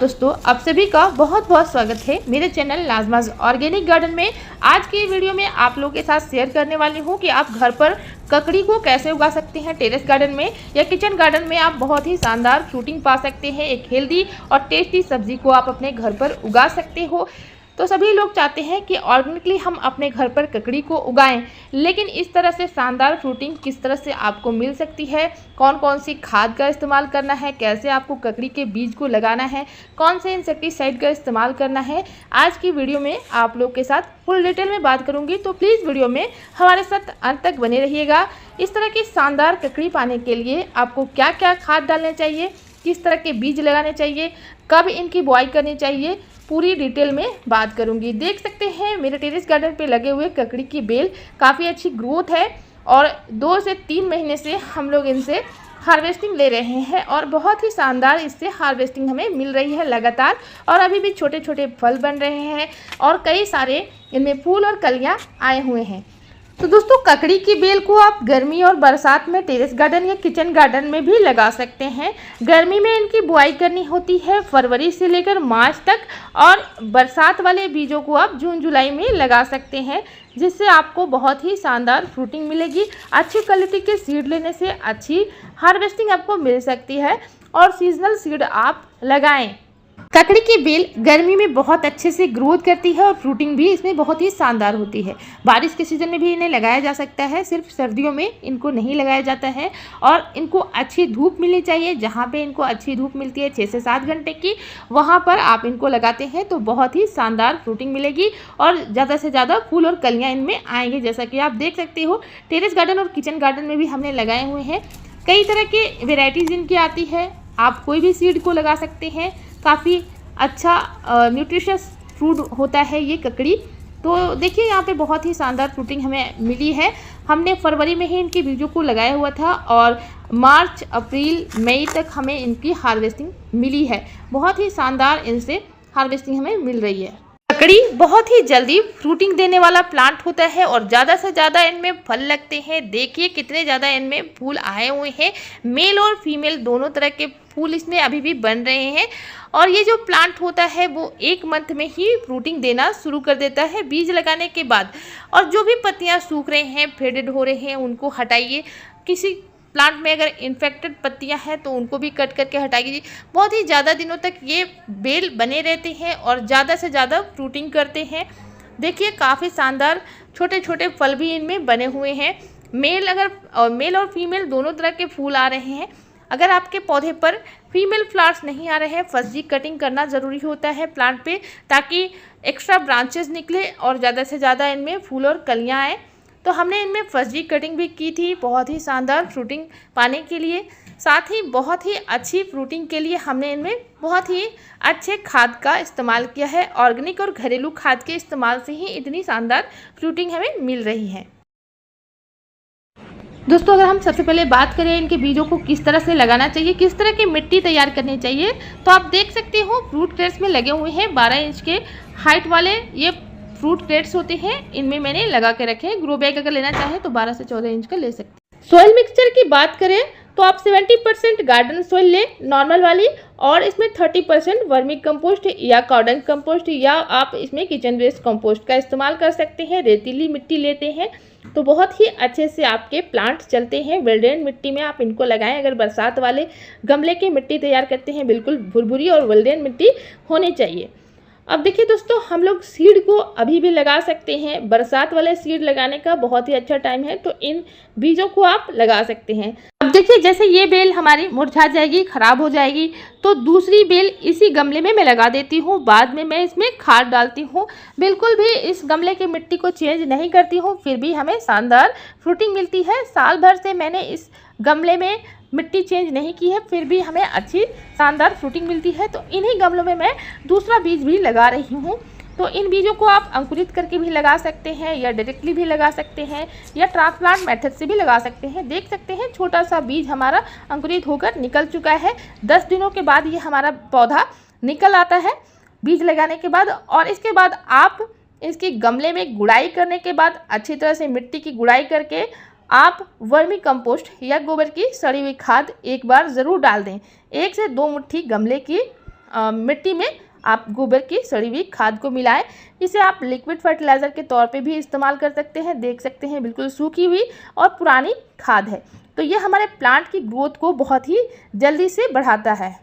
दोस्तों, आप सभी का बहुत बहुत स्वागत है मेरे चैनल नाज़माज़ ऑर्गेनिक गार्डन में। आज की वीडियो में आप लोगों के साथ शेयर करने वाली हूँ कि आप घर पर ककड़ी को कैसे उगा सकते हैं। टेरेस गार्डन में या किचन गार्डन में आप बहुत ही शानदार फ्रूटिंग पा सकते हैं। एक हेल्दी और टेस्टी सब्जी को आप अपने घर पर उगा सकते हो। तो सभी लोग चाहते हैं कि ऑर्गेनिकली हम अपने घर पर ककड़ी को उगाएं, लेकिन इस तरह से शानदार फ्रूटिंग किस तरह से आपको मिल सकती है, कौन कौन सी खाद का इस्तेमाल करना है, कैसे आपको ककड़ी के बीज को लगाना है, कौन से इंसेक्टिसाइड का इस्तेमाल करना है, आज की वीडियो में आप लोग के साथ फुल डिटेल में बात करूंगी। तो प्लीज़ वीडियो में हमारे साथ अंत तक बने रहिएगा। इस तरह की शानदार ककड़ी पाने के लिए आपको क्या क्या खाद डालने चाहिए, किस तरह के बीज लगाने चाहिए, कब इनकी बुआई करनी चाहिए, पूरी डिटेल में बात करूंगी। देख सकते हैं मेरे टेरेस गार्डन पे लगे हुए ककड़ी की बेल काफ़ी अच्छी ग्रोथ है और 2 से 3 महीने से हम लोग इनसे हार्वेस्टिंग ले रहे हैं और बहुत ही शानदार इससे हार्वेस्टिंग हमें मिल रही है लगातार। और अभी भी छोटे छोटे फल बन रहे हैं और कई सारे इनमें फूल और कलियां आए हुए हैं। तो दोस्तों, ककड़ी की बेल को आप गर्मी और बरसात में टेरेस गार्डन या किचन गार्डन में भी लगा सकते हैं। गर्मी में इनकी बुआई करनी होती है फरवरी से लेकर मार्च तक, और बरसात वाले बीजों को आप जून जुलाई में लगा सकते हैं, जिससे आपको बहुत ही शानदार फ्रूटिंग मिलेगी। अच्छी क्वालिटी के सीड लेने से अच्छी हार्वेस्टिंग आपको मिल सकती है और सीजनल सीड आप लगाएं। ककड़ी की बेल गर्मी में बहुत अच्छे से ग्रोथ करती है और फ्रूटिंग भी इसमें बहुत ही शानदार होती है। बारिश के सीज़न में भी इन्हें लगाया जा सकता है, सिर्फ सर्दियों में इनको नहीं लगाया जाता है। और इनको अच्छी धूप मिलनी चाहिए। जहाँ पे इनको अच्छी धूप मिलती है 6 से 7 घंटे की, वहाँ पर आप इनको लगाते हैं तो बहुत ही शानदार फ्रूटिंग मिलेगी और ज़्यादा से ज़्यादा फूल और कलियाँ इनमें आएंगे। जैसा कि आप देख सकते हो, टेरेस गार्डन और किचन गार्डन में भी हमने लगाए हुए हैं। कई तरह के वेराइटीज़ इनकी आती है, आप कोई भी सीड को लगा सकते हैं। काफ़ी अच्छा न्यूट्रिशियस फ्रूट होता है ये ककड़ी। तो देखिए, यहाँ पे बहुत ही शानदार फ्रूटिंग हमें मिली है। हमने फरवरी में ही इनके बीजों को लगाया हुआ था और मार्च अप्रैल मई तक हमें इनकी हार्वेस्टिंग मिली है। बहुत ही शानदार इनसे हार्वेस्टिंग हमें मिल रही है। ककड़ी बहुत ही जल्दी फ्रूटिंग देने वाला प्लांट होता है और ज़्यादा से ज़्यादा इनमें फल लगते हैं। देखिए कितने ज़्यादा इनमें फूल आए हुए हैं। मेल और फीमेल दोनों तरह के फूल इसमें अभी भी बन रहे हैं। और ये जो प्लांट होता है वो 1 मंथ में ही फ्रूटिंग देना शुरू कर देता है बीज लगाने के बाद। और जो भी पत्तियाँ सूख रहे हैं, फेडेड हो रहे हैं, उनको हटाइए। किसी प्लांट में अगर इन्फेक्टेड पत्तियां हैं तो उनको भी कट करके हटाइए। बहुत ही ज़्यादा दिनों तक ये बेल बने रहते हैं और ज़्यादा से ज़्यादा फ्रूटिंग करते हैं। देखिए काफ़ी शानदार छोटे छोटे फल भी इनमें बने हुए हैं। मेल और फीमेल दोनों तरह के फूल आ रहे हैं। अगर आपके पौधे पर फीमेल फ्लावर्स नहीं आ रहे हैं, फर्जी कटिंग करना ज़रूरी होता है प्लांट पे, ताकि एक्स्ट्रा ब्रांचेस निकले और ज़्यादा से ज़्यादा इनमें फूल और कलियाँ आएँ। तो हमने इनमें फर्जी कटिंग भी की थी बहुत ही शानदार फ्रूटिंग पाने के लिए। साथ ही बहुत ही अच्छी फ्रूटिंग के लिए हमने इनमें बहुत ही अच्छे खाद का इस्तेमाल किया है। ऑर्गेनिक और घरेलू खाद के इस्तेमाल से ही इतनी शानदार फ्रूटिंग हमें मिल रही है। दोस्तों, अगर हम सबसे पहले बात करें इनके बीजों को किस तरह से लगाना चाहिए, किस तरह की मिट्टी तैयार करनी चाहिए, तो आप देख सकते हो फ्रूट क्रेट्स में लगे हुए हैं 12 इंच के हाइट वाले ये फ्रूट क्रेट्स होते हैं। इनमें मैंने लगा के रखे हैं। ग्रो बैग अगर लेना चाहें तो 12 से 14 इंच का ले सकते हैं। सॉइल मिक्सचर की बात करें तो आप 70% गार्डन सॉइल लें, नॉर्मल वाली, और इसमें 30% वर्मी कंपोस्ट या कॉर्डन कंपोस्ट या आप इसमें किचन वेस्ट कंपोस्ट का इस्तेमाल कर सकते हैं। रेतीली मिट्टी लेते हैं तो बहुत ही अच्छे से आपके प्लांट चलते हैं। वेल्डेन मिट्टी में आप इनको लगाएं। अगर बरसात वाले गमले की मिट्टी तैयार करते हैं, बिल्कुल भुरभुरी और वेल्डेन मिट्टी होनी चाहिए। अब देखिए दोस्तों, हम लोग सीड को अभी भी लगा सकते हैं। बरसात वाले सीड लगाने का बहुत ही अच्छा टाइम है, तो इन बीजों को आप लगा सकते हैं। अब देखिए, जैसे ये बेल हमारी मुरझा जाएगी, खराब हो जाएगी, तो दूसरी बेल इसी गमले में मैं लगा देती हूँ। बाद में मैं इसमें खाद डालती हूँ। बिल्कुल भी इस गमले की मिट्टी को चेंज नहीं करती हूँ, फिर भी हमें शानदार फ्रूटिंग मिलती है। साल भर से मैंने इस गमले में मिट्टी चेंज नहीं की है, फिर भी हमें अच्छी शानदार फ्रूटिंग मिलती है। तो इन्हीं गमलों में मैं दूसरा बीज भी लगा रही हूँ। तो इन बीजों को आप अंकुरित करके भी लगा सकते हैं या डायरेक्टली भी लगा सकते हैं या ट्रांसप्लांट मेथड से भी लगा सकते हैं। देख सकते हैं छोटा सा बीज हमारा अंकुरित होकर निकल चुका है। 10 दिनों के बाद ये हमारा पौधा निकल आता है बीज लगाने के बाद। और इसके बाद आप इसकी गमले में गुड़ाई करने के बाद अच्छी तरह से मिट्टी की गुड़ाई करके आप वर्मी कंपोस्ट या गोबर की सड़ी हुई खाद एक बार ज़रूर डाल दें। 1 से 2 मुट्ठी गमले की मिट्टी में आप गोबर की सड़ी हुई खाद को मिलाएं। इसे आप लिक्विड फर्टिलाइज़र के तौर पे भी इस्तेमाल कर सकते हैं। देख सकते हैं बिल्कुल सूखी हुई और पुरानी खाद है। तो ये हमारे प्लांट की ग्रोथ को बहुत ही जल्दी से बढ़ाता है।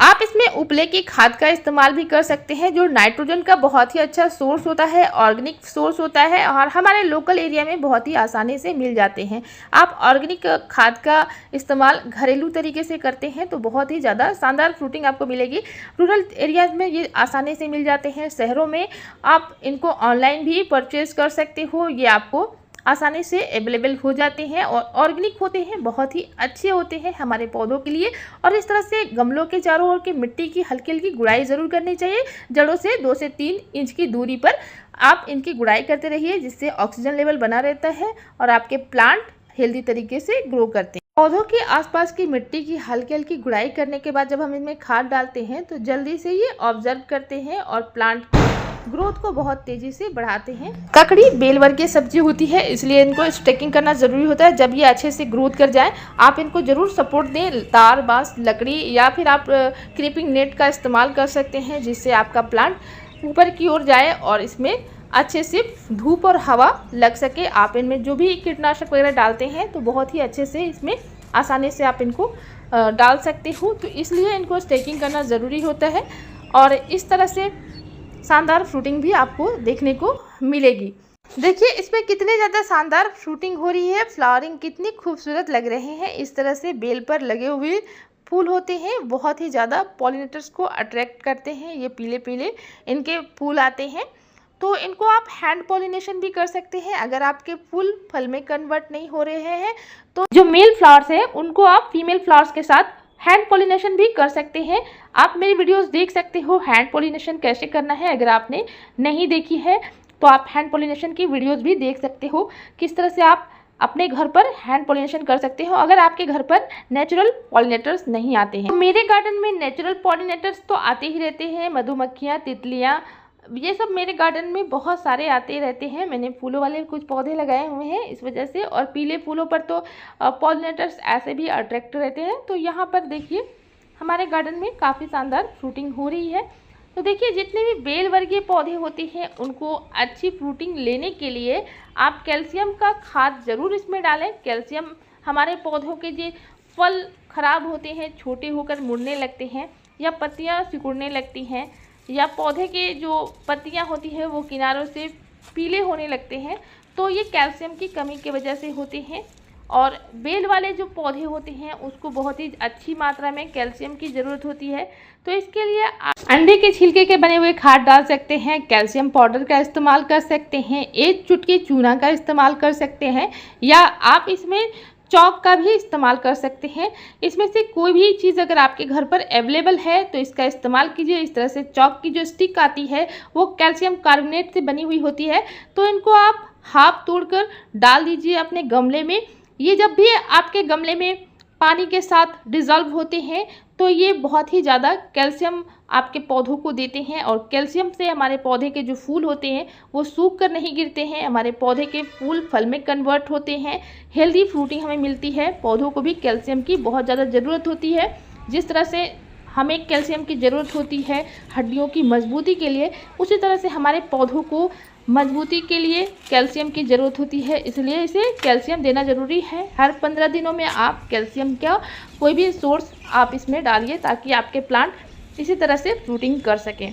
आप इसमें उपले की खाद का इस्तेमाल भी कर सकते हैं, जो नाइट्रोजन का बहुत ही अच्छा सोर्स होता है, ऑर्गेनिक सोर्स होता है और हमारे लोकल एरिया में बहुत ही आसानी से मिल जाते हैं। आप ऑर्गेनिक खाद का इस्तेमाल घरेलू तरीके से करते हैं तो बहुत ही ज़्यादा शानदार फ्रूटिंग आपको मिलेगी। रूरल एरियाज में ये आसानी से मिल जाते हैं, शहरों में आप इनको ऑनलाइन भी परचेज कर सकते हो, ये आपको आसानी से अवेलेबल हो जाते हैं और ऑर्गेनिक होते हैं, बहुत ही अच्छे होते हैं हमारे पौधों के लिए। और इस तरह से गमलों के चारों ओर की मिट्टी की हल्की हल्की गुड़ाई ज़रूर करनी चाहिए। जड़ों से 2 से 3 इंच की दूरी पर आप इनकी गुड़ाई करते रहिए, जिससे ऑक्सीजन लेवल बना रहता है और आपके प्लांट हेल्दी तरीके से ग्रो करते हैं। पौधों के आसपास की मिट्टी की हल्की हल्की गुड़ाई करने के बाद जब हम इनमें खाद डालते हैं तो जल्दी से ये ऑब्जर्व करते हैं और प्लांट ग्रोथ को बहुत तेजी से बढ़ाते हैं। ककड़ी बेल वर्गीय सब्जी होती है, इसलिए इनको स्टेकिंग करना जरूरी होता है। जब ये अच्छे से ग्रोथ कर जाए आप इनको जरूर सपोर्ट दें, तार, बांस, लकड़ी या फिर आप क्रीपिंग नेट का इस्तेमाल कर सकते हैं, जिससे आपका प्लांट ऊपर की ओर जाए और इसमें अच्छे से धूप और हवा लग सके। आप इनमें जो भी कीटनाशक वगैरह डालते हैं तो बहुत ही अच्छे से इसमें आसानी से आप इनको डाल सकते हो, तो इसलिए इनको स्टेकिंग करना ज़रूरी होता है। और इस तरह से शानदार फ्रूटिंग भी आपको देखने को मिलेगी। देखिए इसमें कितने ज़्यादा शानदार फ्रूटिंग हो रही है, फ्लावरिंग कितनी खूबसूरत लग रहे हैं। इस तरह से बेल पर लगे हुए फूल होते हैं, बहुत ही ज़्यादा पॉलिनेटर्स को अट्रैक्ट करते हैं। ये पीले पीले इनके फूल आते हैं, तो इनको आप हैंड पॉलिनेशन भी कर सकते हैं। अगर आपके फूल फल में कन्वर्ट नहीं हो रहे हैं तो जो मेल फ्लावर्स हैं उनको आप फीमेल फ्लावर्स के साथ हैंड पॉलिनेशन भी कर सकते हैं। आप मेरी वीडियोस देख सकते हो हैंड पॉलिनेशन कैसे करना है। अगर आपने नहीं देखी है तो आप हैंड पॉलिनेशन की वीडियोस भी देख सकते हो, किस तरह से आप अपने घर पर हैंड पॉलिनेशन कर सकते हो अगर आपके घर पर नेचुरल पॉलिनेटर्स नहीं आते हैं। मेरे गार्डन में नेचुरल पॉलिनेटर्स तो आते ही रहते हैं, मधुमक्खियाँ, तितलियाँ, ये सब मेरे गार्डन में बहुत सारे आते रहते हैं। मैंने फूलों वाले कुछ पौधे लगाए हुए हैं इस वजह से, और पीले फूलों पर तो पॉलिनेटर्स ऐसे भी अट्रैक्ट रहते हैं। तो यहाँ पर देखिए हमारे गार्डन में काफ़ी शानदार फ्रूटिंग हो रही है। तो देखिए जितने भी बेल वर्गीय पौधे होते हैं उनको अच्छी फ्रूटिंग लेने के लिए आप कैल्शियम का खाद ज़रूर इसमें डालें। कैल्शियम हमारे पौधों के जो फल खराब होते हैं, छोटे होकर मुड़ने लगते हैं या पत्तियाँ सिकुड़ने लगती हैं या पौधे के जो पत्तियां होती हैं वो किनारों से पीले होने लगते हैं, तो ये कैल्शियम की कमी की वजह से होते हैं। और बेल वाले जो पौधे होते हैं उसको बहुत ही अच्छी मात्रा में कैल्शियम की ज़रूरत होती है। तो इसके लिए आप अंडे के छिलके के बने हुए खाद डाल सकते हैं, कैल्शियम पाउडर का इस्तेमाल कर सकते हैं, 1 चुटकी चूना का इस्तेमाल कर सकते हैं, या आप इसमें चौक का भी इस्तेमाल कर सकते हैं। इसमें से कोई भी चीज़ अगर आपके घर पर अवेलेबल है तो इसका इस्तेमाल कीजिए। इस तरह से चौक की जो स्टिक आती है वो कैल्शियम कार्बोनेट से बनी हुई होती है, तो इनको आप हाफ तोड़कर डाल दीजिए अपने गमले में। ये जब भी आपके गमले में पानी के साथ डिज़ोल्व होते हैं तो ये बहुत ही ज़्यादा कैल्शियम आपके पौधों को देते हैं, और कैल्शियम से हमारे पौधे के जो फूल होते हैं वो सूख कर नहीं गिरते हैं, हमारे पौधे के फूल फल में कन्वर्ट होते हैं, हेल्दी फ्रूटिंग हमें मिलती है। पौधों को भी कैल्शियम की बहुत ज़्यादा ज़रूरत होती है। जिस तरह से हमें कैल्शियम की ज़रूरत होती है हड्डियों की मजबूती के लिए, उसी तरह से हमारे पौधों को मजबूती के लिए कैल्शियम की ज़रूरत होती है, इसलिए इसे कैल्शियम देना ज़रूरी है। हर 15 दिनों में आप कैल्शियम का कोई भी सोर्स आप इसमें डालिए ताकि आपके प्लांट इसी तरह से फ्रूटिंग कर सकें।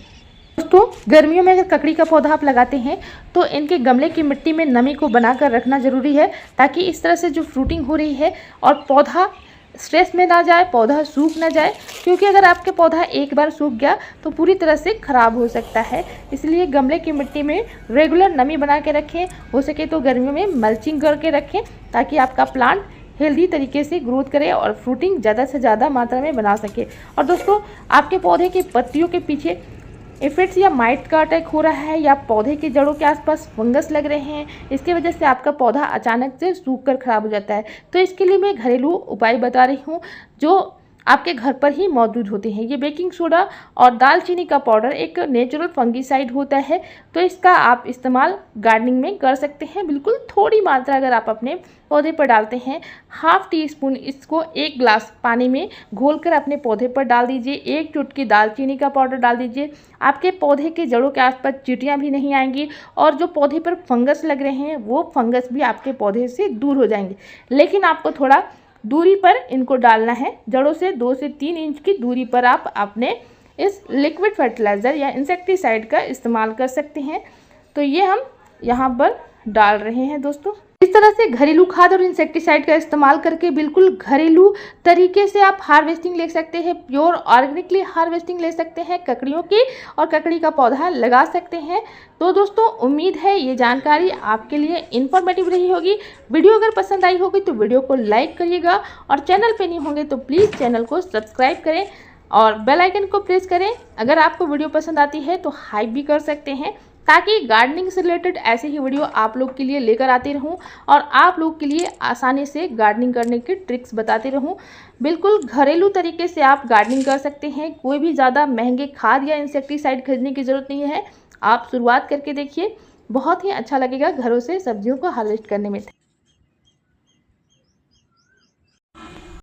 दोस्तों गर्मियों में अगर ककड़ी का पौधा आप लगाते हैं तो इनके गमले की मिट्टी में नमी को बनाकर रखना ज़रूरी है, ताकि इस तरह से जो फ्रूटिंग हो रही है और पौधा स्ट्रेस में ना जाए, पौधा सूख ना जाए, क्योंकि अगर आपके पौधा एक बार सूख गया तो पूरी तरह से ख़राब हो सकता है। इसलिए गमले की मिट्टी में रेगुलर नमी बना के रखें, हो सके तो गर्मियों में मल्चिंग करके रखें, ताकि आपका प्लांट हेल्दी तरीके से ग्रोथ करे और फ्रूटिंग ज़्यादा से ज़्यादा मात्रा में बना सके। और दोस्तों आपके पौधे की पत्तियों के पीछे एफिड्स या माइट का अटैक हो रहा है या पौधे की जड़ों के आसपास फंगस लग रहे हैं, इसकी वजह से आपका पौधा अचानक से सूख कर खराब हो जाता है, तो इसके लिए मैं घरेलू उपाय बता रही हूँ जो आपके घर पर ही मौजूद होते हैं। ये बेकिंग सोडा और दालचीनी का पाउडर एक नेचुरल फंगीसाइड होता है, तो इसका आप इस्तेमाल गार्डनिंग में कर सकते हैं। बिल्कुल थोड़ी मात्रा अगर आप अपने पौधे पर डालते हैं, 1/2 टीस्पून इसको 1 ग्लास पानी में घोलकर अपने पौधे पर डाल दीजिए। 1 चुटकी दालचीनी का पाउडर डाल दीजिए। आपके पौधे के जड़ों के आसपास चींटियाँ भी नहीं आएंगी और जो पौधे पर फंगस लग रहे हैं वो फंगस भी आपके पौधे से दूर हो जाएंगे। लेकिन आपको थोड़ा दूरी पर इनको डालना है, जड़ों से 2 से 3 इंच की दूरी पर आप अपने इस लिक्विड फर्टिलाइज़र या इंसेक्टिसाइड का इस्तेमाल कर सकते हैं। तो ये हम यहाँ पर डाल रहे हैं दोस्तों। इस तरह से घरेलू खाद और इंसेक्टिसाइड का इस्तेमाल करके बिल्कुल घरेलू तरीके से आप हार्वेस्टिंग ले सकते हैं, प्योर ऑर्गेनिकली हार्वेस्टिंग ले सकते हैं ककड़ियों की, और ककड़ी का पौधा लगा सकते हैं। तो दोस्तों उम्मीद है ये जानकारी आपके लिए इन्फॉर्मेटिव रही होगी। वीडियो अगर पसंद आई होगी तो वीडियो को लाइक करिएगा, और चैनल पे नहीं होंगे तो प्लीज़ चैनल को सब्सक्राइब करें और बेल आइकन को प्रेस करें। अगर आपको वीडियो पसंद आती है तो हाइप भी कर सकते हैं, ताकि गार्डनिंग से रिलेटेड ऐसे ही वीडियो आप लोग के लिए लेकर आती रहूं और आप लोग के लिए आसानी से गार्डनिंग करने की ट्रिक्स बताती रहूं। बिल्कुल घरेलू तरीके से आप गार्डनिंग कर सकते हैं, कोई भी ज़्यादा महंगे खाद या इंसेक्टिसाइड खरीदने की ज़रूरत नहीं है। आप शुरुआत करके देखिए, बहुत ही अच्छा लगेगा घरों से सब्जियों को हार्वेस्ट करने में।